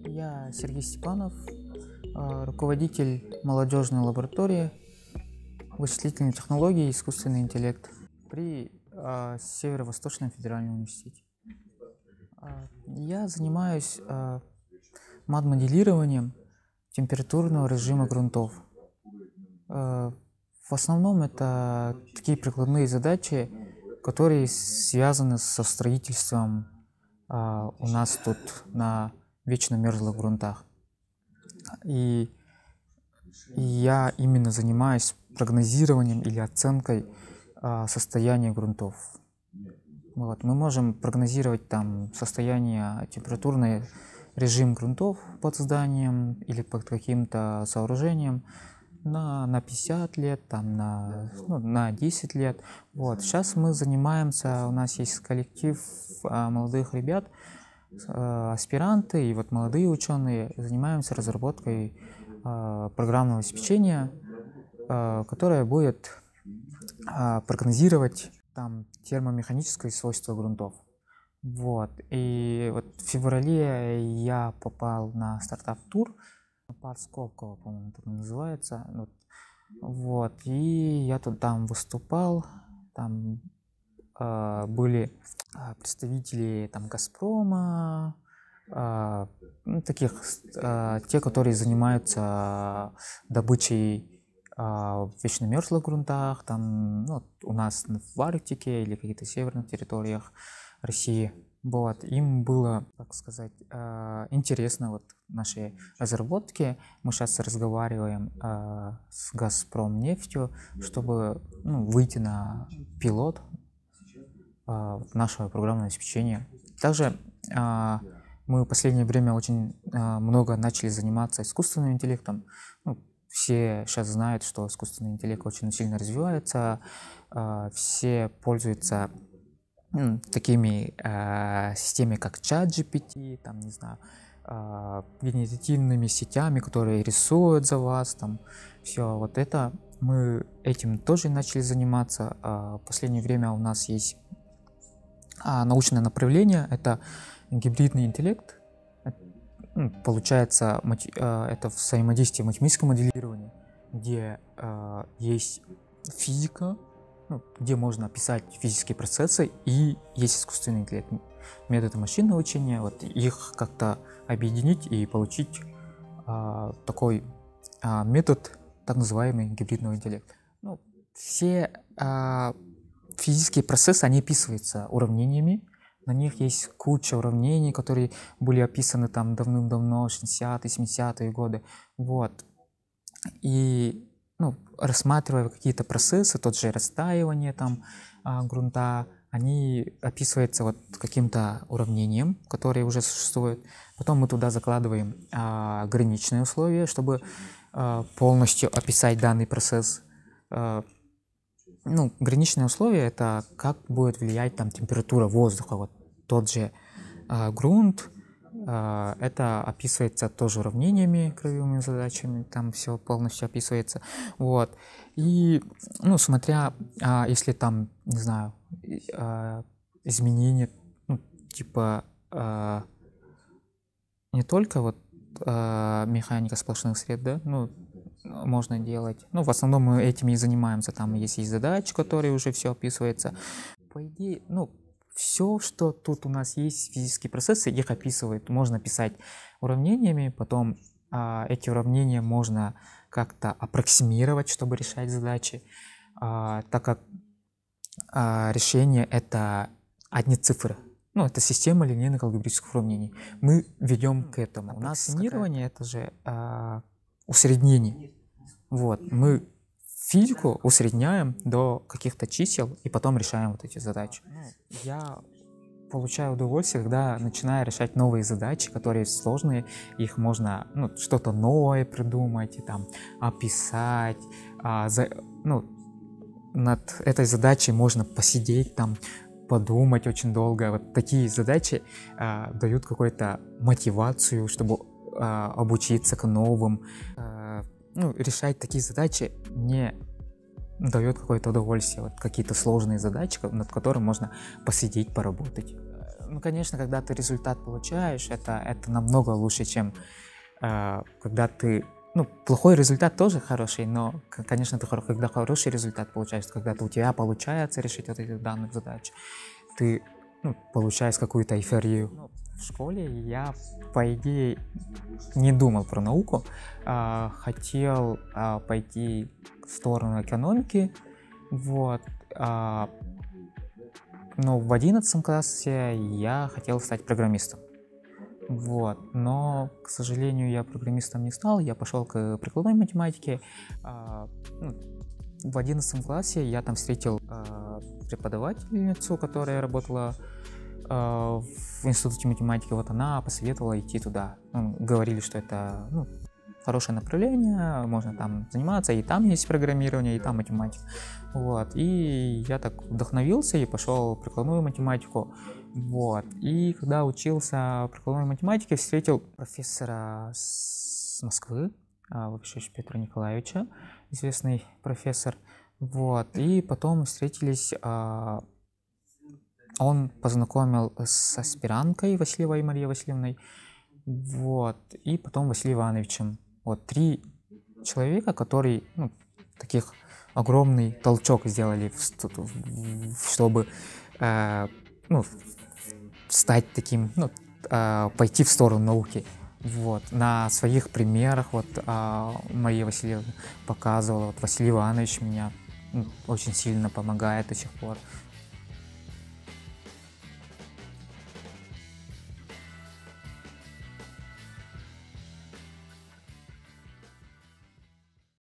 Я Сергей Степанов, руководитель молодежной лаборатории вычислительной технологии и искусственный интеллект при Северо-Восточном федеральном университете. Я занимаюсь мат-моделированием температурного режима грунтов. В основном это такие прикладные задачи, которые связаны со строительством у нас тут на вечно мерзлых грунтах. И я именно занимаюсь прогнозированием или оценкой состояния грунтов. Вот. Мы можем прогнозировать там состояние, температурный режим грунтов под зданием или под каким-то сооружением на 50 лет, там, на 10 лет. Вот. Сейчас мы занимаемся, у нас есть коллектив молодых ребят, аспиранты и вот молодые ученые, занимаемся разработкой программного обеспечения, которое будет прогнозировать там термомеханические свойства грунтов. Вот. И вот в феврале я попал на стартап-тур, парк Сколково, по-моему, так называется. Вот. И я там выступал, там были представители там Газпрома, таких, те, которые занимаются добычей в вечно мерзлых грунтах, там, у нас в Арктике или каких-то северных территориях России. Вот. Им было, так сказать, интересно вот наши разработки. Мы сейчас разговариваем с Газпромнефтью, чтобы выйти на пилот нашего программного обеспечения. Также мы в последнее время очень много начали заниматься искусственным интеллектом. Все сейчас знают, что искусственный интеллект очень сильно развивается, все пользуются такими системами, как ChatGPT, там, не знаю, генеративными сетями, которые рисуют за вас, там, все вот это. Мы этим тоже начали заниматься. В последнее время у нас есть научное направление, это гибридный интеллект. Получается, это взаимодействие математического моделирования, где есть физика, где можно описать физические процессы, и есть искусственный интеллект, методы машинного обучения, вот их как-то объединить и получить такой метод, так называемый гибридного интеллекта. Все физические процессы, они описываются уравнениями. На них есть куча уравнений, которые были описаны там давным-давно, 60-е, 70-е годы. Вот. И рассматривая какие-то процессы, тот же растаивание там грунта, они описываются вот каким-то уравнением, которые уже существуют. Потом мы туда закладываем граничные условия, чтобы полностью описать данный процесс. Граничные условия — это как будет влиять там температура воздуха. Вот тот же грунт, это описывается тоже уравнениями, краевыми задачами, там все полностью описывается. Вот. И, смотря, если там, не знаю, изменения, типа, не только вот механика сплошных сред, да, можно делать. В основном мы этим и занимаемся. Там есть задачи, которые уже все описывается. По идее, все, что тут у нас есть, физические процессы, их описывают. Можно писать уравнениями, потом эти уравнения можно как-то аппроксимировать, чтобы решать задачи, так как решение — это одни цифры. Это система линейных алгебраических уравнений. Мы ведем к этому. У нас аппроксимирование — это же усреднение. Вот. Мы физику усредняем до каких-то чисел и потом решаем вот эти задачи. Я получаю удовольствие, когда начинаю решать новые задачи, которые сложные. Их можно что-то новое придумать, и, там, описать. Над этой задачей можно посидеть, там, подумать очень долго. Вот такие задачи дают какую-то мотивацию, чтобы обучиться к новым ну, решать такие задачи мне дает какое-то удовольствие. Вот какие-то сложные задачи, над которыми можно посидеть, поработать. Ну, конечно, когда ты результат получаешь, это намного лучше, чем когда ты... Ну, плохой результат тоже хороший, но, конечно, когда хороший результат получаешь, когда у тебя получается решить вот эти данные задачи, ты, ну, получаешь какую-то эйфорию. Ну, в школе я, по идее, не думал про науку, хотел пойти в сторону экономики, вот, но в 11 классе я хотел стать программистом. Вот, но, к сожалению, я программистом не стал, я пошел к прикладной математике. Ну, в 11 классе я там встретил преподавательницу, которая работала в институте математики. Вот она посоветовала идти туда. Ну, говорили, что это, ну, хорошее направление, можно там заниматься, и там есть программирование, и там математика. Вот, и я так вдохновился и пошел в прикладную математику. Вот, и когда учился в прикладной математике, встретил профессора с Москвы, вообще Петра Николаевича, известный профессор. Вот, и потом встретились, он познакомил с аспиранткой Васильевой Марией Васильевной, вот, и потом Василием Ивановичем. Вот 3 человека, которые, ну, таких огромный толчок сделали, чтобы ну, стать таким, ну, пойти в сторону науки. Вот, на своих примерах вот Мария Васильевна показывала, вот Василий Иванович меня, ну, очень сильно помогает до сих пор.